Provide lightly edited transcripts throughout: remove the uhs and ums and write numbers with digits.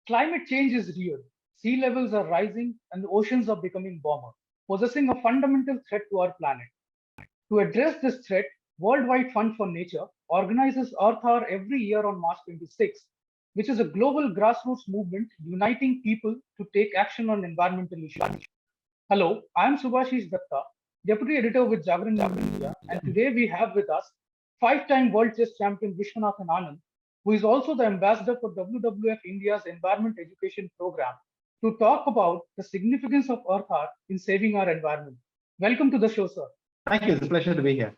Climate change is real. Sea levels are rising and the oceans are becoming warmer, posing a fundamental threat to our planet. To address this threat, Worldwide Fund for Nature organizes Earth Hour every year on March 26th, which is a global grassroots movement uniting people to take action on environmental issues. Hello, I am Subhashish Datta, Deputy Editor with Jagran India, and today we have with us five-time World Chess Champion Vishwanathan Anand, who is also the ambassador for WWF India's Environment Education Program, to talk about the significance of Earth Hour in saving our environment. Welcome to the show, sir. Thank you. It's a pleasure to be here.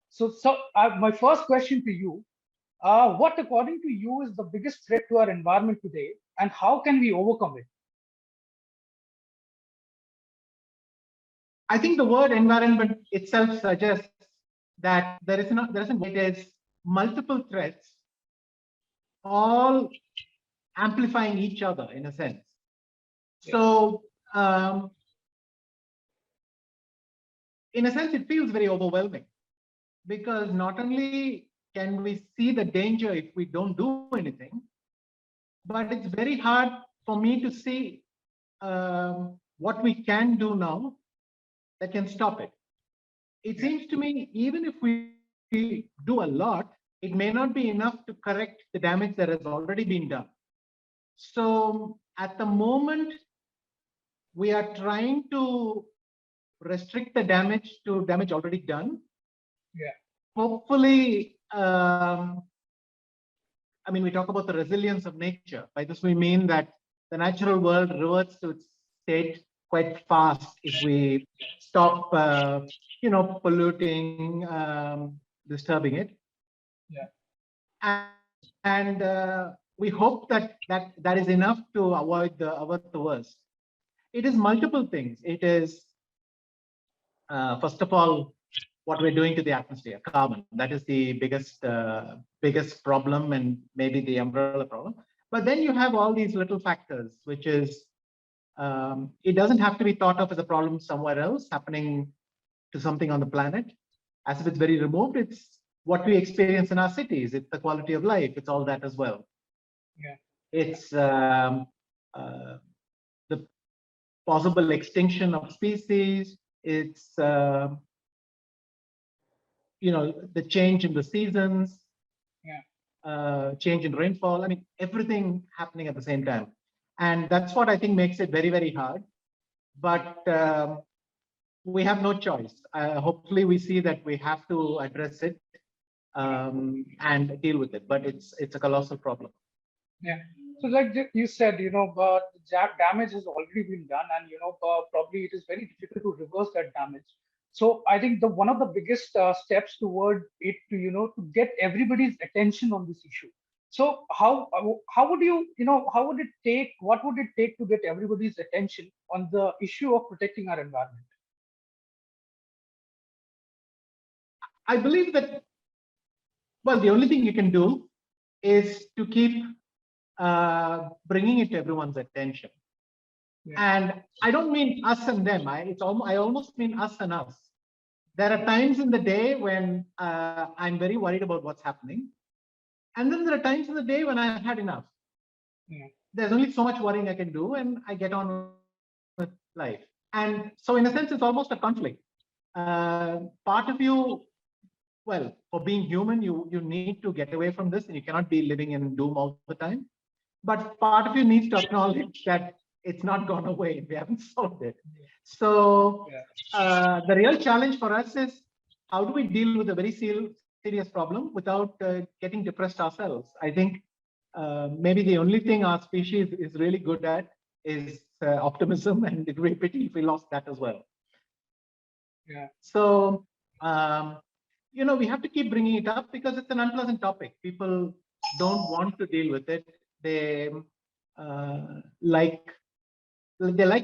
So my first question to you, what according to you is the biggest threat to our environment today, and how can we overcome it? I think the word environment itself suggests that there isn't it is multiple threats, all amplifying each other in a sense. Yeah. So in a sense, it feels very overwhelming because not only can we see the danger if we don't do anything, but it's very hard for me to see what we can do now that can stop it. It seems to me, even if we do a lot, it may not be enough to correct the damage that has already been done. So at the moment, we are trying to restrict the damage to damage already done. Yeah. Hopefully, I mean, we talk about the resilience of nature. By this, we mean that the natural world reverts to its state quite fast if we stop, polluting, disturbing it. Yeah. And we hope that is enough to avoid the worst. It is multiple things. It is, first of all, what we're doing to the atmosphere, carbon. That is the biggest problem and maybe the umbrella problem. But then you have all these little factors, which is, it doesn't have to be thought of as a problem somewhere else happening to something on the planet, as if it's very removed. It's what we experience in our cities. It's the quality of life. It's all that as well. Yeah. It's the possible extinction of species. It's the change in the seasons. Yeah. Change in rainfall. I mean, everything happening at the same time. And that's what I think makes it very, very hard. But we have no choice. Hopefully, we see that we have to address it and deal with it. But it's a colossal problem. Yeah. So, like you said, but damage has already been done, and probably it is very difficult to reverse that damage. So, I think one of the biggest steps toward it to get everybody's attention on this issue. So how would what would it take to get everybody's attention on the issue of protecting our environment? I believe that, well, the only thing you can do is to keep bringing it to everyone's attention. Yeah. And I don't mean us and them. I almost mean us and us. There are times in the day when I'm very worried about what's happening. And then there are times in the day when I've had enough. Yeah. There's only so much worrying I can do, and I get on with life. And so, in a sense, it's almost a conflict. Part of you, well, for being human, you need to get away from this, and you cannot be living in doom all the time. But part of you needs to acknowledge that it's not gone away. We haven't solved it. So, the real challenge for us is how do we deal with a very serious problem without getting depressed ourselves. I think maybe the only thing our species is really good at is optimism, and it would be a pity if we lost that as well. Yeah. So, we have to keep bringing it up because it's an unpleasant topic. People don't want to deal with it. They like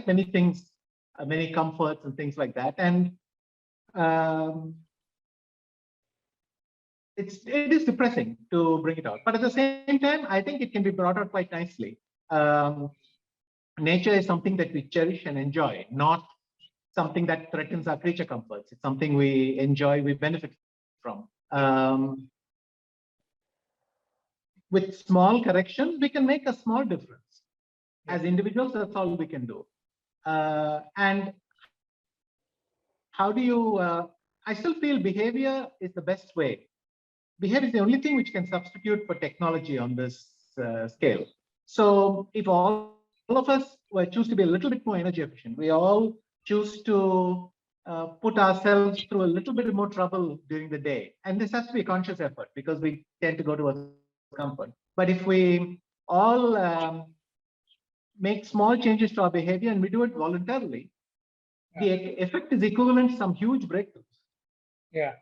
many things, many comforts and things like that. And it is depressing to bring it out, but at the same time, I think it can be brought out quite nicely. Nature is something that we cherish and enjoy, not something that threatens our creature comforts. It's something we enjoy, we benefit from. With small corrections, we can make a small difference. As individuals, that's all we can do. And how do you, I still feel behavior is the best way. Behavior is the only thing which can substitute for technology on this scale. So if all of us were choose to be a little bit more energy efficient, we all choose to put ourselves through a little bit more trouble during the day. And this has to be a conscious effort because we tend to go towards comfort. But if we all make small changes to our behavior and we do it voluntarily, the effect is equivalent to some huge breakthroughs. Yeah.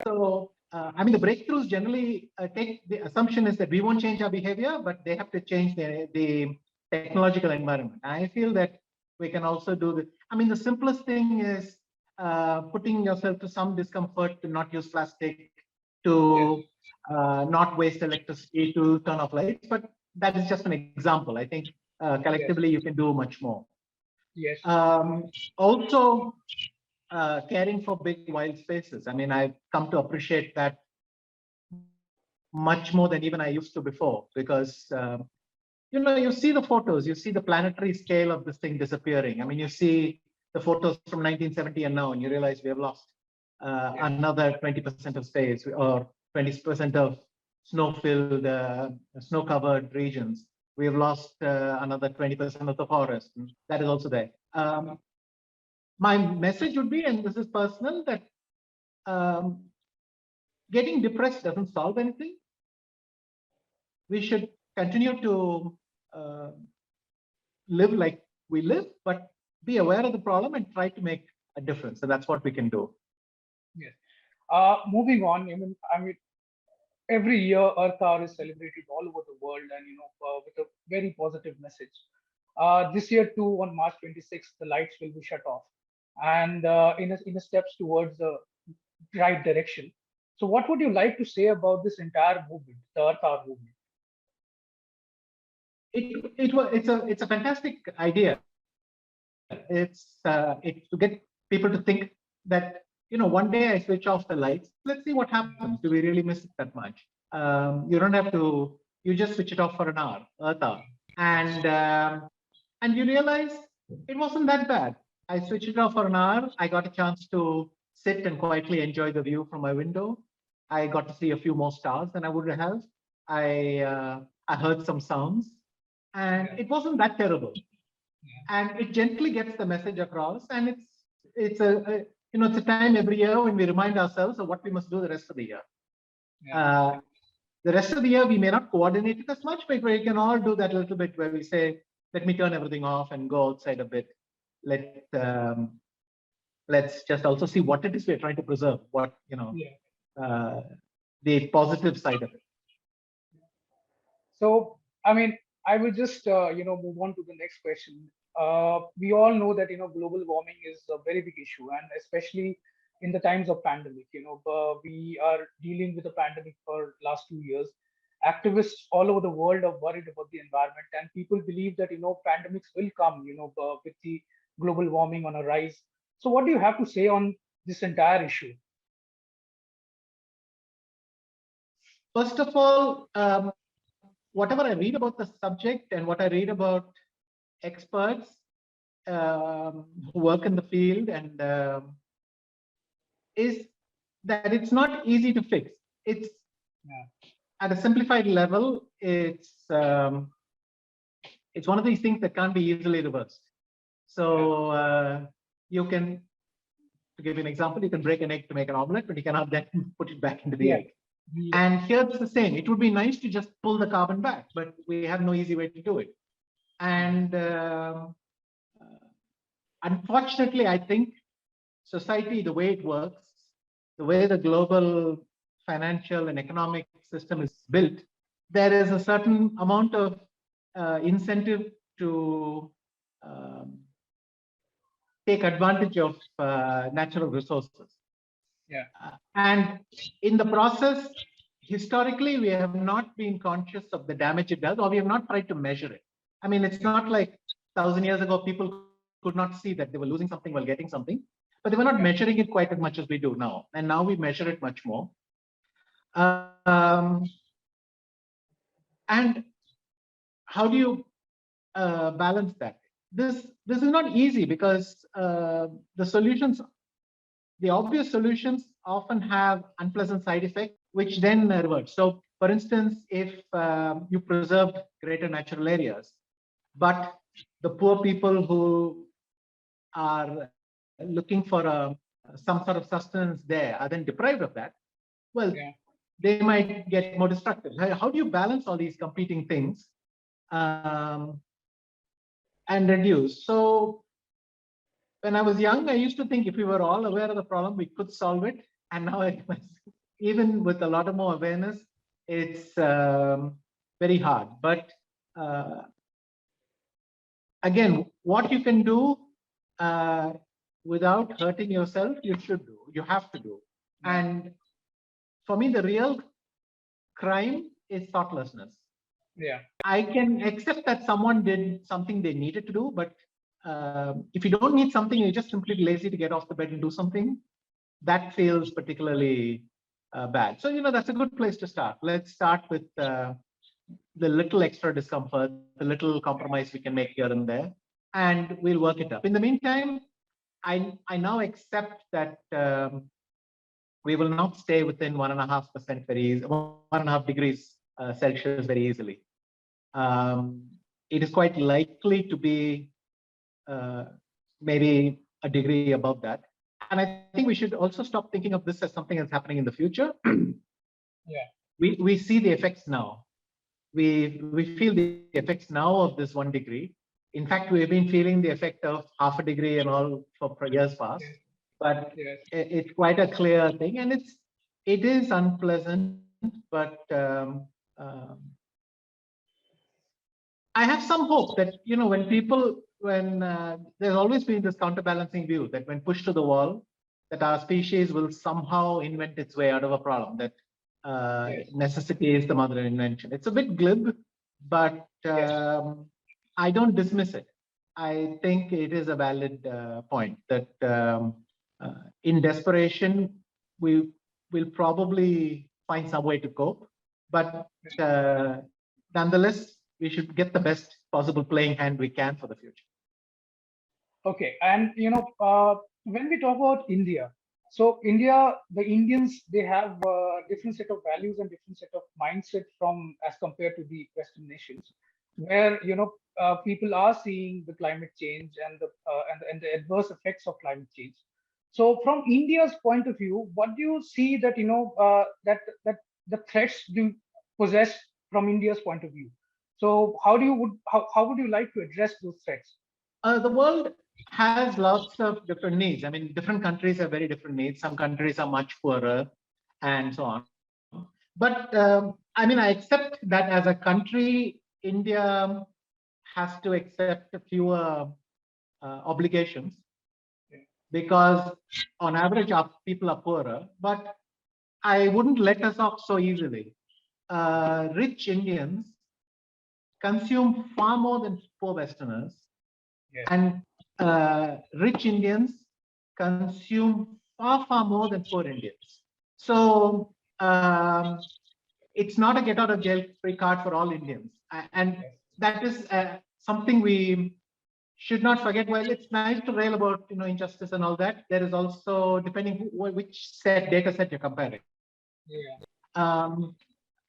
So, I mean, the breakthroughs generally take the assumption is that we won't change our behavior, but they have to change the technological environment. I feel that we can also do this. I mean, the simplest thing is putting yourself to some discomfort to not use plastic, to not waste electricity, to turn off lights. But that is just an example. I think collectively you can do much more. Yes. Also, caring for big wild spaces. I mean, I've come to appreciate that much more than even I used to before, because you know, you see the photos, you see the planetary scale of this thing disappearing. I mean, you see the photos from 1970 and now, and you realize we have lost another 20% of space or 20% of snow-filled, snow-covered regions. We have lost another 20% of the forest. That is also there. My message would be, and this is personal, that getting depressed doesn't solve anything. We should continue to live like we live, but be aware of the problem and try to make a difference. So that's what we can do. Yes. Moving on, I mean, every year Earth Hour is celebrated all over the world, and with a very positive message. This year too, on March 26th, the lights will be shut off, and in a steps towards the right direction. So, what would you like to say about this entire movement, the Earth Hour movement? It's a fantastic idea. It's to get people to think that, you know, one day I switch off the lights. Let's see what happens. Do we really miss it that much? You don't have to. You just switch it off for an hour, Earth Hour, and you realize it wasn't that bad. I switched it off for an hour. I got a chance to sit and quietly enjoy the view from my window. I got to see a few more stars than I would have. I heard some sounds, and it wasn't that terrible. And it gently gets the message across. And it's a time every year when we remind ourselves of what we must do the rest of the year. The rest of the year we may not coordinate it as much, but we can all do that a little bit where we say, let me turn everything off and go outside a bit. Let's just also see what it is we're trying to preserve, what, the positive side of it. So, I mean, I will just, move on to the next question. We all know that, global warming is a very big issue, and especially in the times of pandemic, we are dealing with the pandemic for last 2 years. Activists all over the world are worried about the environment, and people believe that, pandemics will come, with the global warming on a rise. So what do you have to say on this entire issue? First of all, whatever I read about the subject and what I read about experts who work in the field, and is that it's not easy to fix. It's at a simplified level. It's one of these things that can't be easily reversed. So you can, to give you an example, you can break an egg to make an omelette, but you cannot then put it back into the egg. And here it's the same. It would be nice to just pull the carbon back, but we have no easy way to do it. And unfortunately, I think society, the way it works, the way the global financial and economic system is built, there is a certain amount of incentive to take advantage of natural resources. And in the process, historically, we have not been conscious of the damage it does, or we have not tried to measure it. I mean, it's not like 1,000 years ago, people could not see that they were losing something while getting something, but they were not measuring it quite as much as we do now. And now we measure it much more. And how do you balance that? This is not easy because the obvious solutions often have unpleasant side effects, which then revert. So, for instance, if you preserve greater natural areas, but the poor people who are looking for some sort of sustenance there are then deprived of that, well, they might get more destructive. How do you balance all these competing things and reduce? So when I was young, I used to think if we were all aware of the problem, we could solve it. And now, even with a lot of more awareness, it's very hard. But again, what you can do without hurting yourself, you should do. You have to do. And for me, the real crime is thoughtlessness. Yeah. I can accept that someone did something they needed to do, but if you don't need something, you're just simply lazy to get off the bed and do something, that feels particularly bad. So, that's a good place to start. Let's start with the little extra discomfort, the little compromise we can make here and there, and we'll work it up. In the meantime, I now accept that we will not stay within 1.5% very easy, 1.5 degrees Celsius very easily. It is quite likely to be maybe a degree above that. And I think we should also stop thinking of this as something that's happening in the future. We see the effects now. We feel the effects now of this 1 degree. In fact, we've been feeling the effect of 0.5 degree and all for years past. But it's quite a clear thing, and it is unpleasant. But I have some hope that when there's always been this counterbalancing view that when pushed to the wall, that our species will somehow invent its way out of a problem, that necessity is the mother of invention. It's a bit glib, but I don't dismiss it. I think it is a valid point that in desperation, we will probably find some way to cope, but nonetheless, we should get the best possible playing hand we can for the future. Okay, and when we talk about India, so India, the Indians, they have a different set of values and different set of mindset as compared to the Western nations, where people are seeing the climate change and the adverse effects of climate change. So from India's point of view, what do you see that that the threats do possess from India's point of view? So how would you like to address those threats? The world has lots of different needs. I mean, different countries have very different needs. Some countries are much poorer and so on. But I mean, I accept that as a country, India has to accept fewer obligations because on average, our people are poorer. But I wouldn't let us off so easily. Rich Indians consume far more than poor Westerners. And rich Indians consume far, far more than poor Indians. So it's not a get out of jail free card for all Indians. And that is something we should not forget. Well, it's nice to rail about injustice and all that. There is also, depending which data set you're comparing.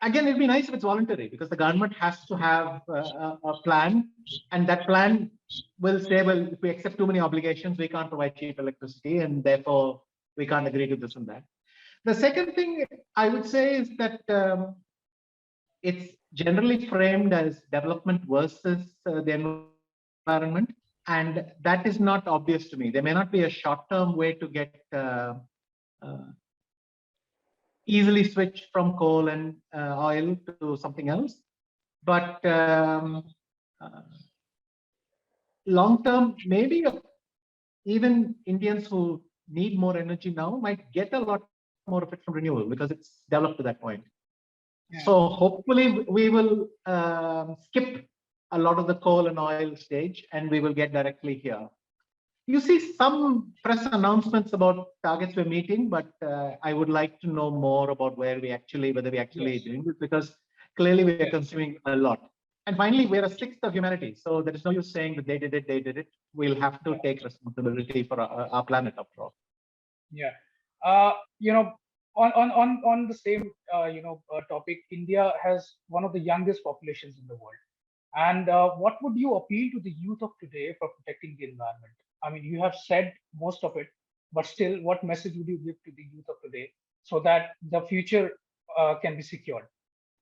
Again, it'd be nice if it's voluntary because the government has to have a plan, and that plan will say, well, if we accept too many obligations, we can't provide cheap electricity, and therefore we can't agree to this and that. The second thing I would say is that it's generally framed as development versus the environment, and that is not obvious to me. There may not be a short-term way to get easily switch from coal and oil to something else. But long term, maybe even Indians who need more energy now might get a lot more of it from renewable because it's developed to that point. So hopefully we will skip a lot of the coal and oil stage and we will get directly here. You see some press announcements about targets we're meeting, but I would like to know more about whether we actually doing this, because clearly we are consuming a lot. And finally, we're a sixth of humanity, so there is no use saying that they did it. We'll have to take responsibility for our planet after all. Yeah. You know, on the same topic, India has one of the youngest populations in the world. And what would you appeal to the youth of today for protecting the environment? I mean, you have said most of it, but still, what message would you give to the youth of today so that the future can be secured?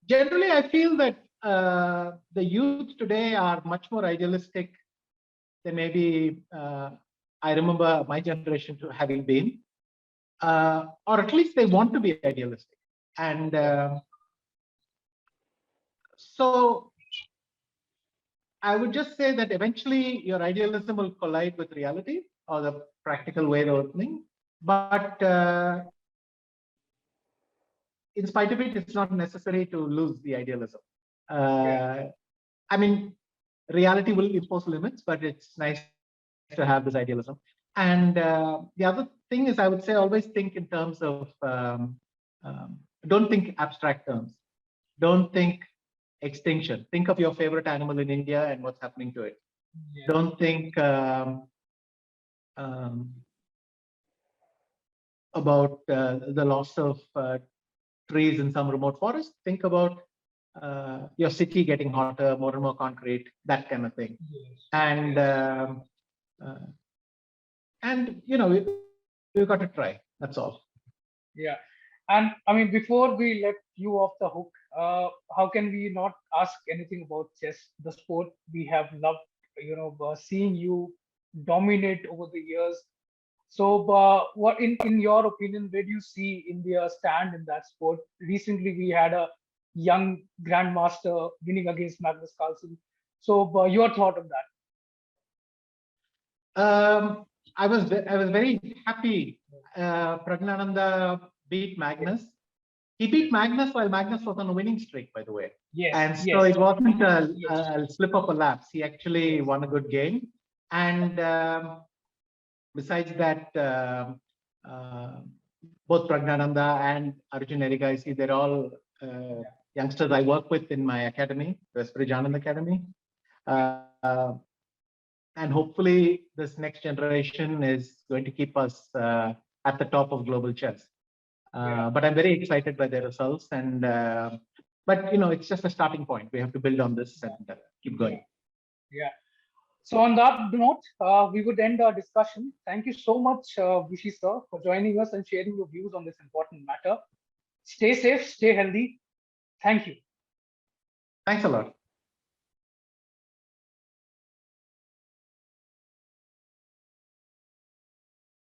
Generally, I feel that the youth today are much more idealistic than maybe I remember my generation to having been, or at least they want to be idealistic. And so I would just say that eventually your idealism will collide with reality or the practical way of opening. But in spite of it, it's not necessary to lose the idealism. I mean, reality will impose limits, but it's nice to have this idealism. And the other thing is, I would say, always think in terms of, don't think abstract terms. Don't think extinction. Think of your favorite animal in India and what's happening to it. Don't think about the loss of trees in some remote forest. Think about your city getting hotter, more and more concrete, that kind of thing. And you know, we've got to try. That's all. Yeah. And I mean, before we let you off the hook, how can we not ask anything about chess, the sport we have loved, seeing you dominate over the years. So what in your opinion, where do you see India stand in that sport? Recently, we had a young grandmaster winning against Magnus Carlsen. So your thought on that? I was very happy. Pragnananda beat Magnus. He beat Magnus while Magnus was on a winning streak, by the way. Yes. And so it wasn't a slip of a lapse. He actually won a good game. And besides that, both Pragnananda and Arjun Erigaisi, they're all youngsters I work with in my academy, the Sprijanand Academy. And hopefully this next generation is going to keep us at the top of global chess. But I'm very excited by their results. And but you know, it's just a starting point. We have to build on this and keep going. Yeah. So on that note, we would end our discussion. Thank you so much, Vishy sir, for joining us and sharing your views on this important matter. Stay safe, stay healthy. Thank you. Thanks a lot.